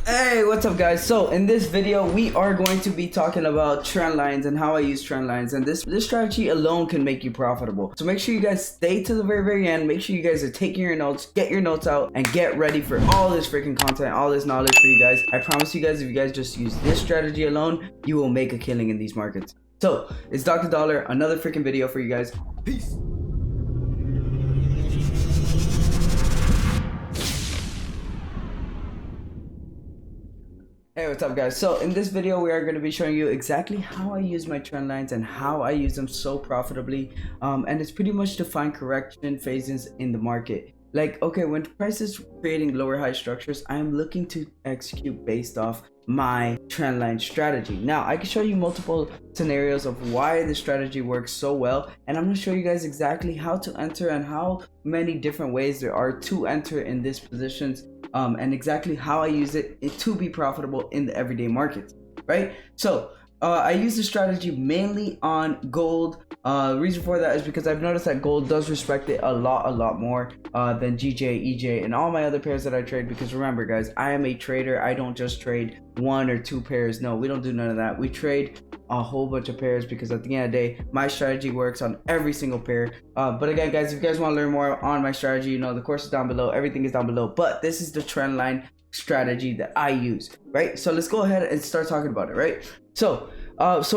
Hey, what's up guys? So in this video we are going to be talking about trend lines and how I use trend lines, and this strategy alone can make you profitable. So make sure you guys stay to the very end. Make sure you guys are taking your notes, get your notes out, and get ready for all this freaking content, all this knowledge for you guys. I promise you guys, if you guys just use this strategy alone, you will make a killing in these markets. So it's Dr. Dollar, another freaking video for you guys. Peace. Hey, what's up guys? So in this video we are going to be showing you exactly how I use my trend lines and how I use them so profitably, and it's pretty much to find correction phases in the market. Like, okay, when price is creating lower high structures, I am looking to execute based off my trend line strategy. Now I can show you multiple scenarios of why the strategy works so well, and I'm going to show you guys exactly how to enter and how many different ways there are to enter in these positions, and exactly how I use it to be profitable in the everyday markets, right? So I use the strategy mainly on gold. Reason for that is because I've noticed that gold does respect it a lot more than GJ, EJ, and all my other pairs that I trade. Because remember guys, I am a trader. I don't just trade one or two pairs. No, we don't do none of that. We trade a whole bunch of pairs because at the end of the day, my strategy works on every single pair. But again guys, if you guys want to learn more on my strategy, you know, the course is down below, everything is down below, but this is the trend line strategy that I use, right? So let's go ahead and start talking about it, right? So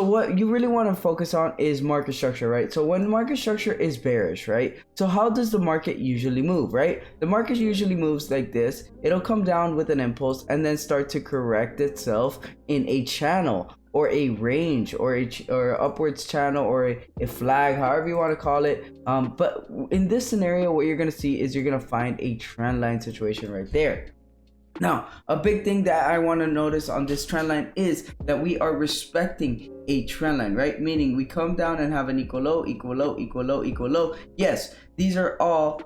what you really want to focus on is market structure, right? So when market structure is bearish, right? So how does the market usually move, right? The market usually moves like this. It'll come down with an impulse and then start to correct itself in a channel or a range or upwards channel or a flag, however you want to call it. But in this scenario, what you're going to see is you're going to find a trend line situation right there. Now, a big thing that I want to notice on this trend line is that we are respecting a trend line, right? Meaning we come down and have an equal low, equal low, equal low, equal low. Yes, these are all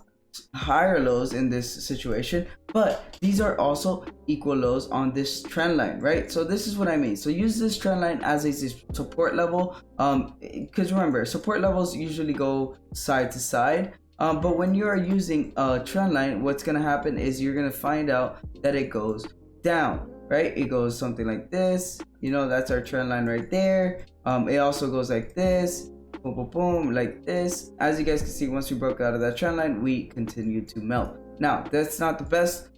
higher lows in this situation, but these are also equal lows on this trend line, right? So this is what I mean. So use this trend line as a support level, because remember, support levels usually go side to side. But when you are using a trend line, what's going to happen is you're going to find out that it goes down, right? It goes something like this. You know, that's our trend line right there. It also goes like this, boom, boom, boom, like this. As you guys can see, once we broke out of that trend line, we continue to melt. Now, that's not the best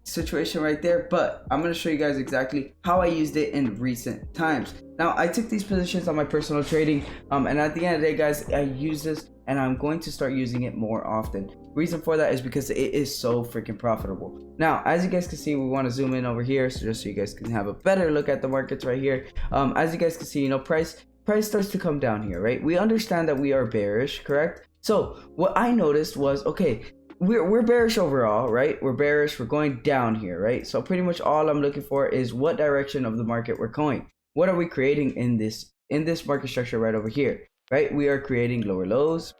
situation right there, but I'm going to show you guys exactly how I used it in recent times. Now, I took these positions on my personal trading, and at the end of the day, guys, I use this and I'm going to start using it more often. Reason for that is because it is so freaking profitable. Now, as you guys can see, we want to zoom in over here, so just so you guys can have a better look at the markets right here. As you guys can see, you know, price starts to come down here, right? We understand that we are bearish, correct? So what I noticed was, okay, we're bearish overall, right? We're bearish, we're going down here, right? So pretty much all I'm looking for is what direction of the market we're going. What are we creating in this market structure right over here, right? We are creating lower lows,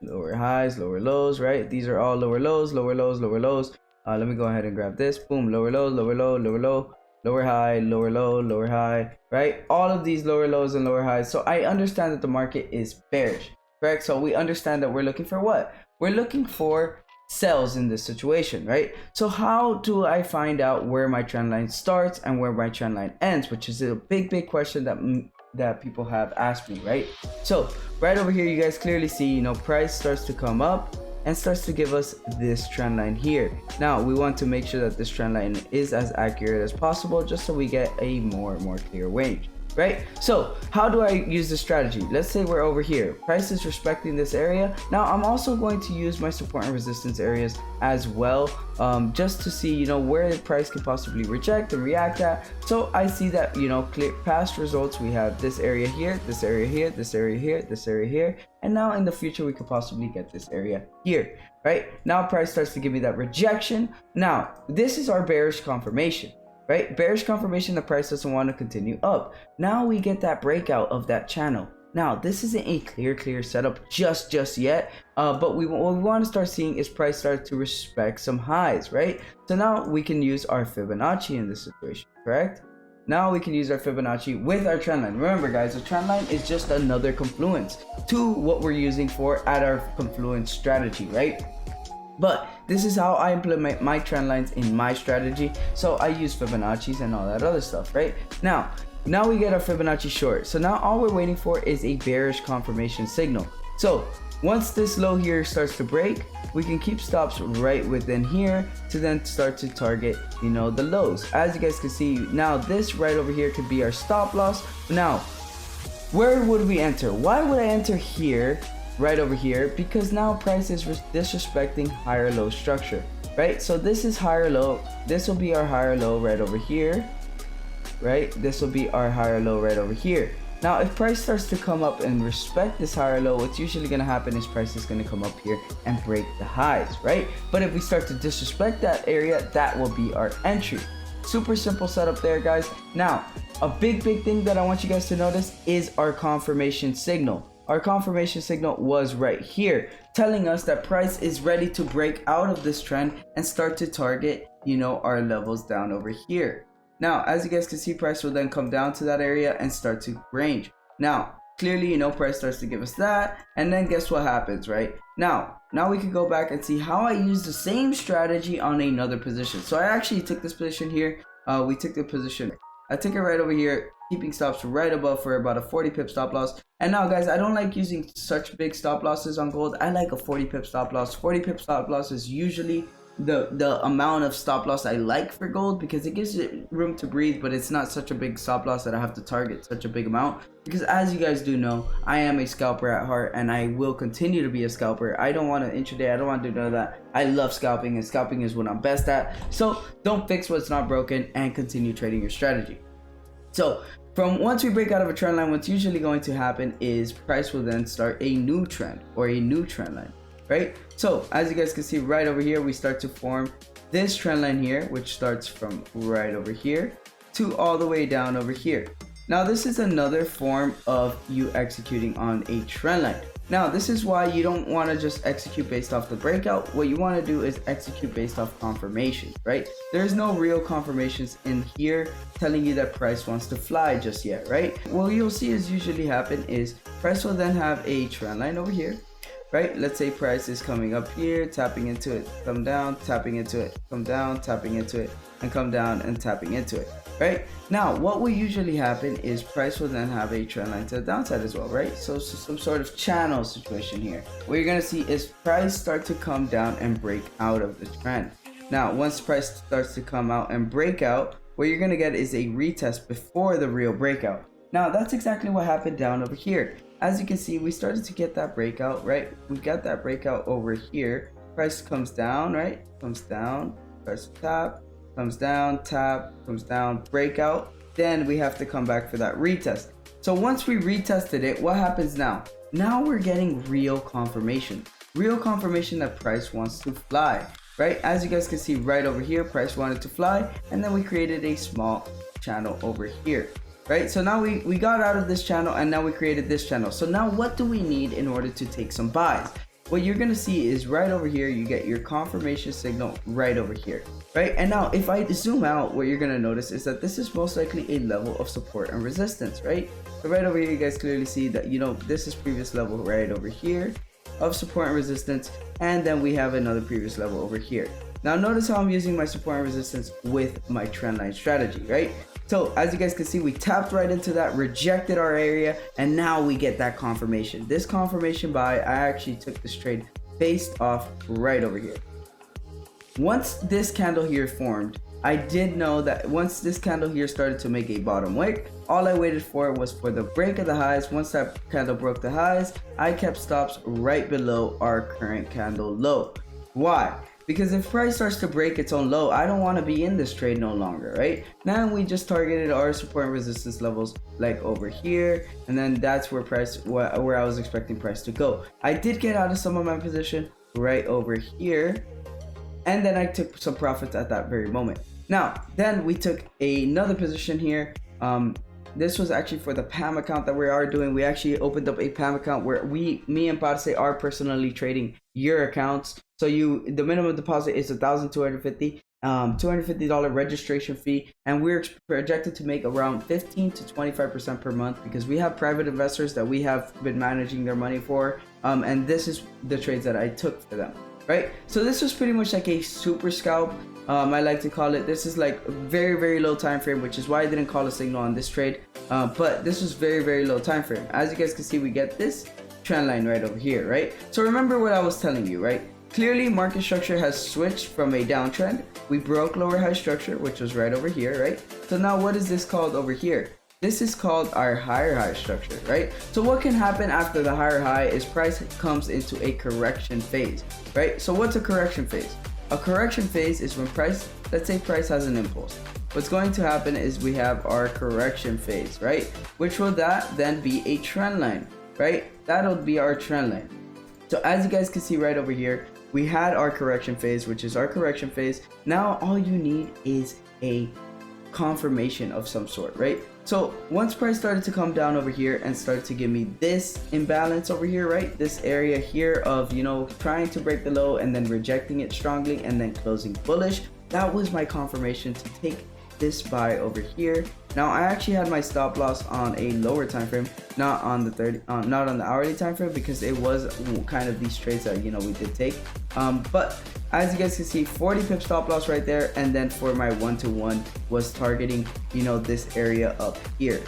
lower highs, lower lows, right? These are all lower lows, lower lows, lower lows. Let me go ahead and grab this. Boom, lower low, lower low, lower low, lower high, lower low, lower high, right? All of these lower lows and lower highs. So I understand that the market is bearish, correct? So we understand that we're looking for what? We're looking for sells in this situation, right? So how do I find out where my trend line starts and where my trend line ends, which is a big question that people have asked me, right? So right over here, you guys clearly see, you know, price starts to come up and starts to give us this trend line here. Now we want to make sure that this trend line is as accurate as possible, just so we get a more clear range, right? So how do I use this strategy? Let's say we're over here, price is respecting this area. Now I'm also going to use my support and resistance areas as well, just to see, you know, where the price can possibly reject and react at. So I see that, you know, clear past results, we have this area here, this area here, this area here, this area here, and now in the future we could possibly get this area here, right? Now price starts to give me that rejection. Now this is our bearish confirmation, right? Bearish confirmation, the price doesn't want to continue up. Now we get that breakout of that channel. Now this isn't a clear setup just yet, but what we want to start seeing is price start to respect some highs, right? So now we can use our Fibonacci in this situation, correct? Now we can use our Fibonacci with our trend line. Remember guys, a trend line is just another confluence to what we're using for at our confluence strategy, right? But this is how I implement my trend lines in my strategy. So I use Fibonacci's and all that other stuff, right? Now we get our Fibonacci short. So now all we're waiting for is a bearish confirmation signal. So once this low here starts to break, we can keep stops right within here to then start to target, you know, the lows. As you guys can see, now this right over here could be our stop loss. Now, where would we enter? Why would I enter here, right over here? Because now price is disrespecting higher low structure, right? So this is higher low. This will be our higher low right over here, right? This will be our higher low right over here. Now, if price starts to come up and respect this higher low, what's usually going to happen is price is going to come up here and break the highs, right? But if we start to disrespect that area, that will be our entry. Super simple setup there, guys. Now, a big thing that I want you guys to notice is our confirmation signal. Our confirmation signal was right here, telling us that price is ready to break out of this trend and start to target, you know, our levels down over here. Now, as you guys can see, price will then come down to that area and start to range. Now, clearly, you know, price starts to give us that, and then guess what happens, right? Now we can go back and see how I use the same strategy on another position. So I actually took this position here. We took the position. I took it right over here, keeping stops right above for about a 40 pip stop loss. And now, guys, I don't like using such big stop losses on gold. I like a 40 pip stop loss. 40 pip stop loss is usually the amount of stop loss I like for gold, because it gives it room to breathe, but it's not such a big stop loss that I have to target such a big amount. Because as you guys do know, I am a scalper at heart, and I will continue to be a scalper. I don't want to intraday, I don't want to do none of that. I love scalping, and scalping is what I'm best at. So don't fix what's not broken and continue trading your strategy. So from once we break out of a trend line, what's usually going to happen is price will then start a new trend or a new trend line, right? So as you guys can see right over here, we start to form this trend line here, which starts from right over here to all the way down over here. Now this is another form of you executing on a trend line. Now this is why you don't want to just execute based off the breakout. What you want to do is execute based off confirmation, right? There's no real confirmations in here telling you that price wants to fly just yet, right? What you'll see is usually happen is price will then have a trend line over here, right? Let's say price is coming up here, tapping into it, come down, tapping into it, come down, tapping into it, and come down and tapping into it, right? Now, what will usually happen is price will then have a trend line to the downside as well, right? So some sort of channel situation here. What you're gonna see is price start to come down and break out of the trend. Now, once price starts to come out and break out, what you're gonna get is a retest before the real breakout. Now, that's exactly what happened down over here. As you can see, we started to get that breakout, right? We got that breakout over here. Price comes down, right? Comes down, price tap, comes down, tap, comes down, breakout. Then we have to come back for that retest. So once we retested it, what happens now? Now we're getting real confirmation. Real confirmation that price wants to fly, right? As you guys can see right over here, price wanted to fly, and then we created a small channel over here. Right, so now we got out of this channel, and now we created this channel. So now what do we need in order to take some buys? What you're gonna see is right over here, you get your confirmation signal right over here, right? And now if I zoom out, what you're gonna notice is that this is most likely a level of support and resistance, right? So right over here, you guys clearly see that, you know, this is previous level right over here of support and resistance, and then we have another previous level over here. Now notice how I'm using my support and resistance with my trend line strategy, right? So as you guys can see, we tapped right into that, rejected our area, and now we get that confirmation. This confirmation buy, I actually took this trade based off right over here. Once this candle here formed, I did know that once this candle here started to make a bottom wick, all I waited for was for the break of the highs. Once that candle broke the highs, I kept stops right below our current candle low. Why? Because if price starts to break its own low, I don't want to be in this trade no longer, right? Now we just targeted our support and resistance levels like over here, and then that's where where I was expecting price to go. I did get out of some of my position right over here, and then I took some profits at that very moment. Now, then we took another position here. This was actually for the PAM account that we are doing. We actually opened up a PAM account where me and Parce are personally trading your accounts. So the minimum deposit is $1,250, $250 registration fee, and we're projected to make around 15 to 25% per month because we have private investors that we have been managing their money for, and this is the trades that I took for them. right? So this was pretty much like a super scalp. I like to call it. This is like a very low time frame, which is why I didn't call a signal on this trade. But this was very low time frame. As you guys can see, we get this trend line right over here, right? So remember what I was telling you, right? Clearly market structure has switched from a downtrend. We broke lower high structure, which was right over here, right? So now what is this called over here? This is called our higher high structure, right? So what can happen after the higher high is price comes into a correction phase, right? So what's a correction phase? A correction phase is when price, let's say price has an impulse. What's going to happen is we have our correction phase, right? Which will that then be a trend line, right? That'll be our trend line. So as you guys can see right over here, we had our correction phase, which is our correction phase. Now all you need is a confirmation of some sort, right? So once price started to come down over here and started to give me this imbalance over here, right? This area here of, you know, trying to break the low and then rejecting it strongly and then closing bullish. That was my confirmation to take this buy over here. Now I actually had my stop loss on a lower time frame, not on the not on the hourly time frame, because it was kind of these trades that, you know, we did take. But as you guys can see, 40 pip stop loss right there, and then for my 1-to-1 was targeting, you know, this area up here.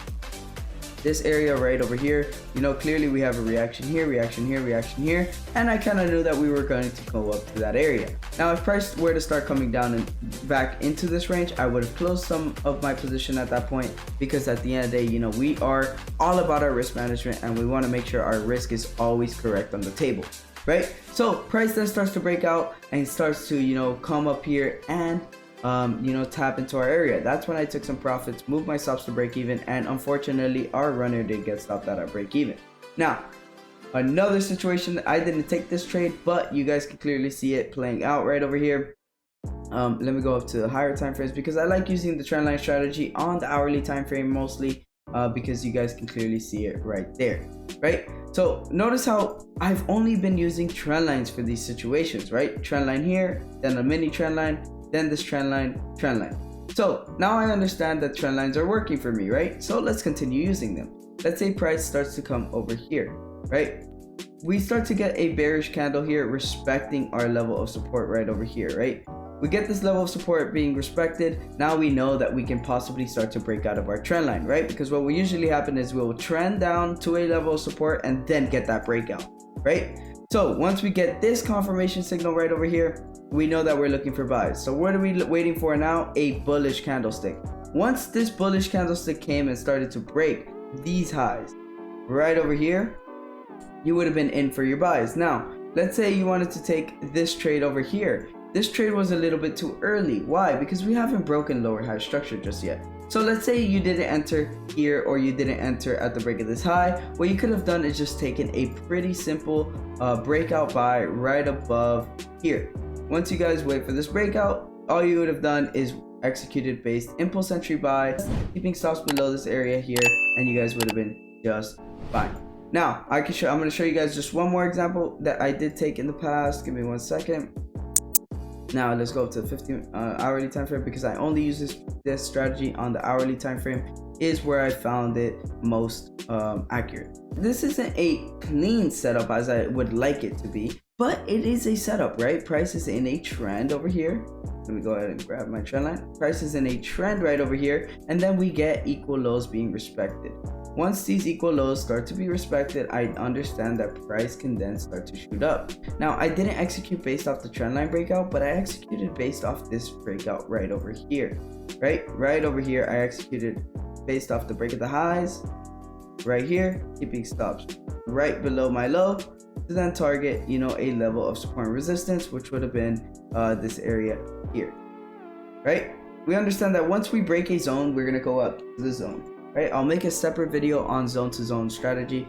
This area right over here, you know, clearly we have a reaction here, reaction here, reaction here, and I kind of knew that we were going to go up to that area. Now if price were to start coming down and back into this range, I would have closed some of my position at that point, because at the end of the day, you know, we are all about our risk management and we want to make sure our risk is always correct on the table, right? So price then starts to break out and starts to, you know, come up here and you know, tap into our area. That's when I took some profits, moved my stops to break even, and unfortunately our runner did get stopped at our break even. Now another situation, I didn't take this trade, but you guys can clearly see it playing out right over here. Let me go up to the higher time frames, because I like using the trend line strategy on the hourly time frame mostly, because you guys can clearly see it right there, right? So notice how I've only been using trend lines for these situations, right? Trend line here, then a mini trend line, then this trend line, trend line. So now I understand that trend lines are working for me, right? So let's continue using them. Let's say price starts to come over here, right? We start to get a bearish candle here respecting our level of support right over here, right? We get this level of support being respected. Now we know that we can possibly start to break out of our trend line, right? Because what will usually happen is we'll trend down to a level of support and then get that breakout, right? So once we get this confirmation signal right over here, we know that we're looking for buys. So what are we waiting for now? A bullish candlestick. Once this bullish candlestick came and started to break these highs right over here, you would have been in for your buys. Now, let's say you wanted to take this trade over here. This trade was a little bit too early. Why? Because we haven't broken lower high structure just yet. So let's say you didn't enter here, or you didn't enter at the break of this high. What you could have done is just taken a pretty simple breakout buy right above here. Once you guys wait for this breakout, all you would have done is executed based impulse entry buy, keeping stops below this area here, and you guys would have been just fine. Now I'm going to show you guys just one more example that I did take in the past. Give me 1 second. Now let's go up to the 15 hourly time frame, because I only use this strategy on the hourly time frame, is where I found it most accurate. This isn't a clean setup as I would like it to be, but it is a setup, right? Price is in a trend over here. Let me go ahead and grab my trend line. Price is in a trend right over here, and then we get equal lows being respected. Once these equal lows start to be respected, I understand that price can then start to shoot up. Now, I didn't execute based off the trend line breakout, but I executed based off this breakout right over here, right? Right over here, I executed based off the break of the highs right here, keeping stops right below my low to then target, you know, a level of support and resistance, which would have been this area here, right? We understand that once we break a zone, we're gonna go up to the zone, right? I'll make a separate video on zone to zone strategy.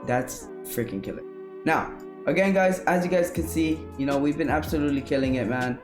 That's freaking killer. Now, again, guys, as you guys can see, you know, we've been absolutely killing it, man.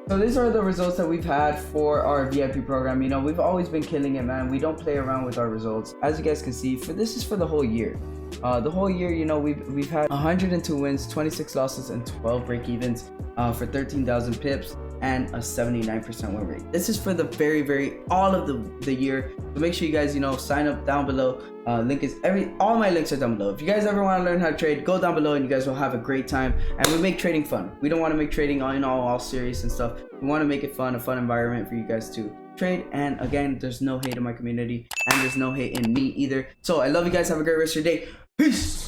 So these are the results that we've had for our VIP program. You know, we've always been killing it, man. We don't play around with our results. As you guys can see, this is for the whole year. The whole year, you know, we've had 102 wins, 26 losses, and 12 break evens for 13,000 pips. and a 79% win rate. This is for the very all of the year. So make sure you guys, sign up down below. Link is all my links are down below. If you guys ever want to learn how to trade, go down below and you guys will have a great time. And we make trading fun. We don't want to make trading all serious and stuff. We want to make it fun, a fun environment for you guys to trade. And again, there's no hate in my community and there's no hate in me either. So I love you guys. Have a great rest of your day. Peace.